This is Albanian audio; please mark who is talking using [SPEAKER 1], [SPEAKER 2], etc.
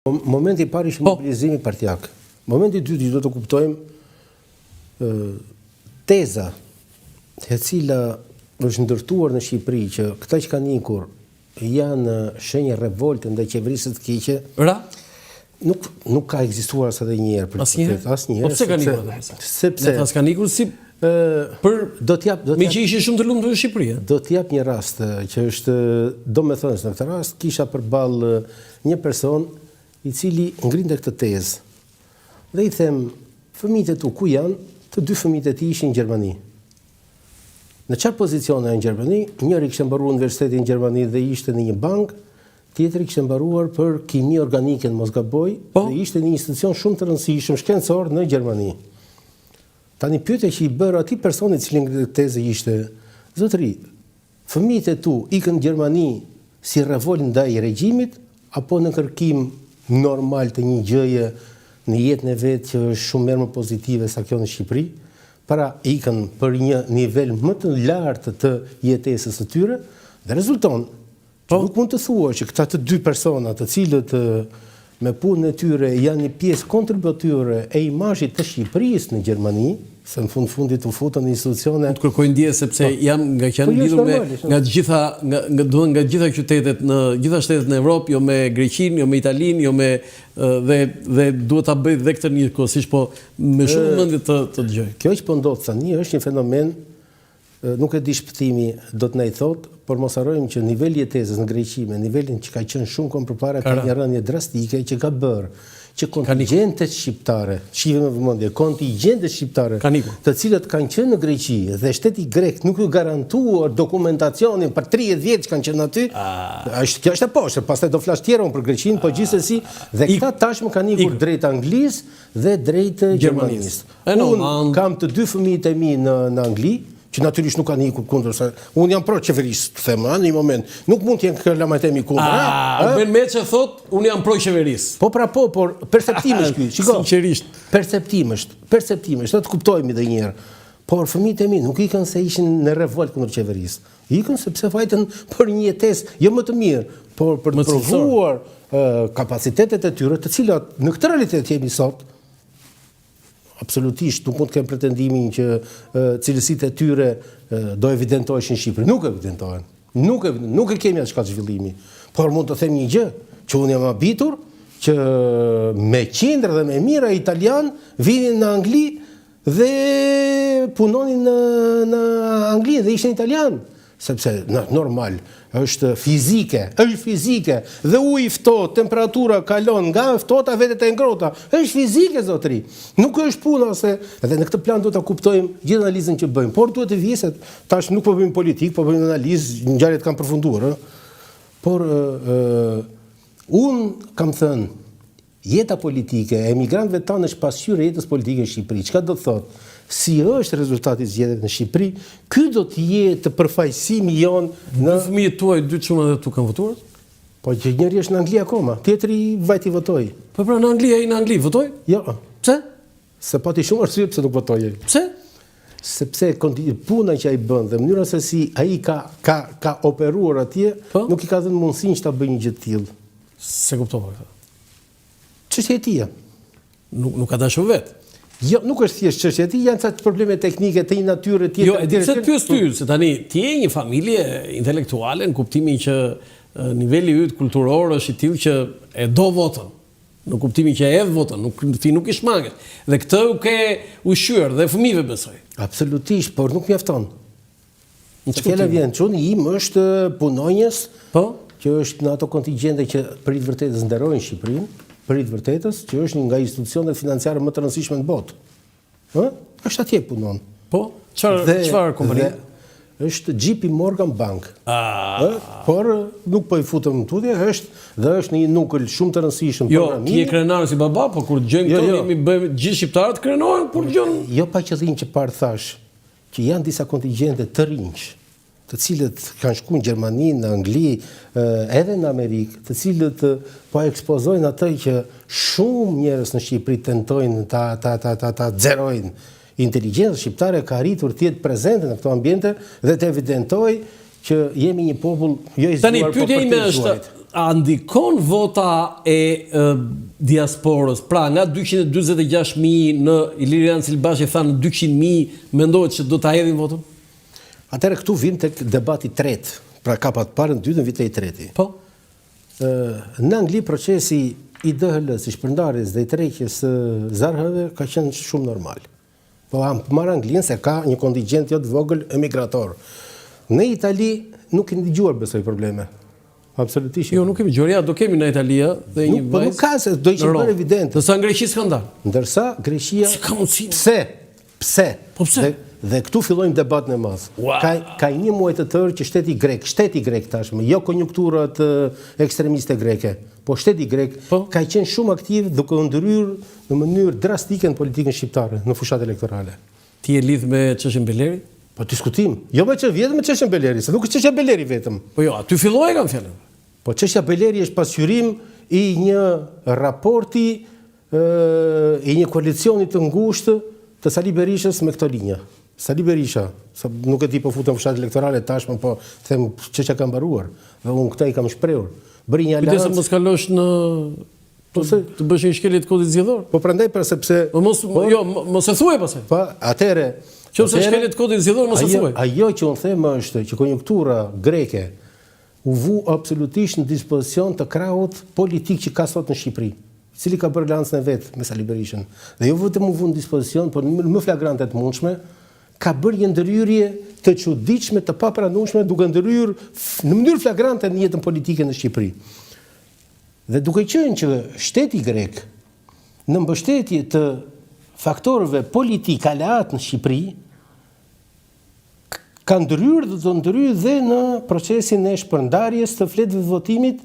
[SPEAKER 1] Momenti i parë ishte mobilizimi partijak. Momenti i dytë do të kuptojmë teza e cila është ndërtuar në Shqipëri që këta që kanë ikur janë shenjë revolte ndaj qeverisë të keqe. Nuk ka ekzistuar as edhe një herë për
[SPEAKER 2] asnjëherë.
[SPEAKER 1] Asnjëherë.
[SPEAKER 2] Po pse kanë ikur?
[SPEAKER 1] Sepse
[SPEAKER 2] ata s'kan ikur si do të jap me që ishte shumë të lumtur në Shqipëri.
[SPEAKER 1] Do të jap një rast që është domethënës në këtë rast kisha përballë një person i cili ngrinte këtë tezë. Dhe i them, fëmijët e tu ku janë? Të dy fëmijët e tij ishin në Gjermani. Në çfarë pozicione në Gjermani? Njëri kishte mbaruar universitetin në Gjermani dhe ishte në një bankë, tjetri kishte mbaruar për kimi organike në mos gaboj, dhe ishte në një institucion shumë të rëndësishëm shkencor në Gjermani. Tani pyetja që i bërë atij personi i cili ngrinte këtë tezë ishte, zotëri, fëmijët e tu ikën në Gjermani si revolt ndaj regjimit apo në kërkim normal të një gjëje në jetën e vetë që është shumë më pozitive sa kjo në Shqipëri, para ikën për një nivel më të lartë të jetesës së tyre, dhe rezulton që nuk mund të thua që këta të dy persona të cilët me punën e tyre janë një pjesë kontributyre e imazhit të Shqipërisë në Gjermani, se në fundit u futën në institucione.
[SPEAKER 2] Të kërkojnë ndjes sepse jam nga që janë lidhur nga të gjitha qytetet në gjitha shtetet në Evropë, jo me Greqinë, jo me Italinë, jo me dhe duhet ta bëj dhe këtë njëkohësisht, po me shumë mendje të dëgjoj.
[SPEAKER 1] Kjo që po ndodh tani është një fenomen, nuk e di shpëtimi do të na i thotë, por mos harrojmë që niveli i jetesës në Greqi me nivelin që ka qenë shumë kohë përpara ka një rënje drastike që ka bërë që kontingjentet shqiptare, shihemi me vëmendje, kontingjentet shqiptare, të cilët kanë qenë në Greqi dhe shteti grek nuk ju garantuar dokumentacionin për 30 vjet që kanë qenë aty, kjo është e poshtë, pastaj do flash tjera për Greqinë, po gjithsesi dhe këta tashmë kanë ikur drejt Anglisë dhe drejt Gjermanisë. Unë kam të dy fëmijët e mi në Angli, që natyrisht nuk kanë ikur kundër se unë jam pro qeverisë, të them, në një moment. Nuk mund të jenë kërlamatemi kundër.
[SPEAKER 2] Ben Meçë thot, unë jam pro qeverisë.
[SPEAKER 1] Por perceptimi është ky. Shiko.
[SPEAKER 2] Sinqerisht.
[SPEAKER 1] Perceptimi është, do të kuptojmë edhe një herë. Por fëmijët e mi nuk ikën se ishin në revolt kundër qeverisë. Ikën sepse vajtën për një jetesë jo më të mirë, por për të provuar kapacitetet e tyre, të cilat në këtë realitet jemi sot. Absolutisht nuk mund të kem pretendimin që cilësitë e tyre do evidentoheshin në Shqipëri. Nuk evidentohen. Nuk e kemi atë zhvillimi. Por mund të them një gjë, që unë jam habitur që me qindra dhe me mira italian vinin në Angli dhe punonin në Angli dhe ishin italian. Sepse normal është fizike dhe uji ftohtë, temperatura kalon nga ftohta vetet e ngrohta. Është fizike zotëri. Nuk është puna se edhe në këtë plan duhet ta kuptojmë gjithë analizën që bëjmë, por duhet të viset, tash nuk po bëjmë politikë, po bëjmë analizë, ngjarjet kanë përfunduar, por un kam thënë jeta politike e emigrantëve tanë është pasqyrë e jetës politike në Shqipëri. Çka do të thotë? Si është rezultati i zgjedhjeve në Shqipëri, ky do të jetë përfaqësimi jon në
[SPEAKER 2] fëmijët tuaj, dy çuna dhe tu kanë votuar?
[SPEAKER 1] Po që njëri është në Angli akoma, tjetri vajti votoi.
[SPEAKER 2] Po pra në Angli, ai në Angli votoi?
[SPEAKER 1] Jo.
[SPEAKER 2] Pse?
[SPEAKER 1] Se pati shumë arsye pse nuk votoi.
[SPEAKER 2] Pse?
[SPEAKER 1] Sepse puna që ai bën dhe mënyra se si ai ka operuar atje, nuk i ka dhënë mundësinë që ta bëjë një gjë të tillë.
[SPEAKER 2] Se kuptova këtë.
[SPEAKER 1] Çështja e tij.
[SPEAKER 2] Nuk ka dashur vetë.
[SPEAKER 1] Jo, nuk është thjesht çështje e tij, janë ca probleme teknike të një natyre tjetër.
[SPEAKER 2] Jo, e di se pyes ty, se tani ti je një familje intelektuale në kuptimin që niveli yt kulturor është i tillë që e do votën. Në kuptimin që e hedh votën, ti nuk i shmanget. Dhe këtë u ke ushqyer dhe fëmijëve besoj.
[SPEAKER 1] Absolutisht, por nuk mjafton. Fjala vjen, çuni im është punonjës, që është në ato kontingjente që për të vërtetës nderojnë Shqipërinë. Për i të vërtetës, që është një nga institucionet financiare më të rëndësishme në botë. Është atje punon.
[SPEAKER 2] Po? Çfarë kompani?
[SPEAKER 1] Është JP Morgan Bank. Por nuk po i futëm në tutje, është një nukël shumë të rëndësishëm.
[SPEAKER 2] Jo, ti je krenar si baba, po kur dëgjojmë këto jemi bëjmë gjithë shqiptarët krenohen kur dëgjojnë.
[SPEAKER 1] Jo pa qëllim që parë thash, që janë disa kontingjente të rinj, të cilët kanë shkuar në Gjermani, në Angli, edhe në Amerikë, të cilët po ekspozojnë atë që shumë njerëz në Shqipëri tentojnë ta zerojnë. Inteligjenca shqiptare ka arritur të jetë prezente në këto ambiente dhe të evidentojë që jemi një popull jo i zgjuar, por për të zgjuar.
[SPEAKER 2] A ndikon vota e diasporës? Pra, nga 246.000 në Ilirian Silbashi thanë 200.000 mendohet që do ta hedhin votën?
[SPEAKER 1] Atëherë këtu vim tek debati i tretë, pra kapat parën, dytën, vitej i treti.
[SPEAKER 2] Po.
[SPEAKER 1] Në Angli procesi i DHL-s, i shpërndarjes dhe i trekjes së zarhave ka qenë shumë normal. Po marr Anglinë se ka një kontingjent jo të vogël emigrator. Në Itali nuk keni dëgjuar besoj probleme. Absolutisht.
[SPEAKER 2] Jo, nuk kemi gjorja, do kemi në Italia dhe një
[SPEAKER 1] Po nuk ka se do ishin bërë evidente.
[SPEAKER 2] Ndërsa në Greqi s'ka ndar.
[SPEAKER 1] Ndërsa Greqia
[SPEAKER 2] S'ka mundësi.
[SPEAKER 1] Pse?
[SPEAKER 2] Po pse?
[SPEAKER 1] Dhe këtu fillojmë debatin e madh. Ka një muaj të tërë që shteti grek tashmë, jo konjunkturat ekstremiste greke, po shteti grek ka qenë shumë aktiv duke u ndryrë në mënyrë drastike në politikën shqiptare, në fushat elektorale.
[SPEAKER 2] Ti je lidh me çështjen Beleri?
[SPEAKER 1] Po diskutim. Jo vetëm me çështjen Beleri, se nuk është çështja Beleri vetëm.
[SPEAKER 2] Po jo, aty filloi kanë fjalën.
[SPEAKER 1] Po çështja Beleri është pasqyrim i një raporti i një koalicioni të ngushtë të Sali Berishës me këto linja. Sali Berisha, nuk e di po futën fushat elektorale tashmë, po them çështja ka mbaruar. Dhe unë këtë i kam shprehur. Bëri një aleancë.
[SPEAKER 2] Kujdes mos kalosh në të bësh një shkelje të kodit zgjedhor.
[SPEAKER 1] Po prandaj për sepse
[SPEAKER 2] mos e thuaj pastaj.
[SPEAKER 1] Po atëre
[SPEAKER 2] Qofse shkelje të kodit zgjedhor mos e thuaj.
[SPEAKER 1] Ajo që unë them është që konjunktura greke u vu absolutisht në dispozicion të krahut politik që ka sot në Shqipëri, i cili ka bërë lancën e vet me Sali Berishën. Dhe jo vetëm u vu në dispozicion, por më flagrante të mundshme, ka bërë një ndërhyrje të çuditshme, të papranueshme, duke ndërhyrë në mënyrë flagrante në jetën politike në Shqipëri. Dhe duke qenë që shteti grek në mbështetje të faktorëve politik aleat në Shqipëri ka ndryrë dhe do ndryrë dhe në procesin e shpërndarjes të fletëve të votimit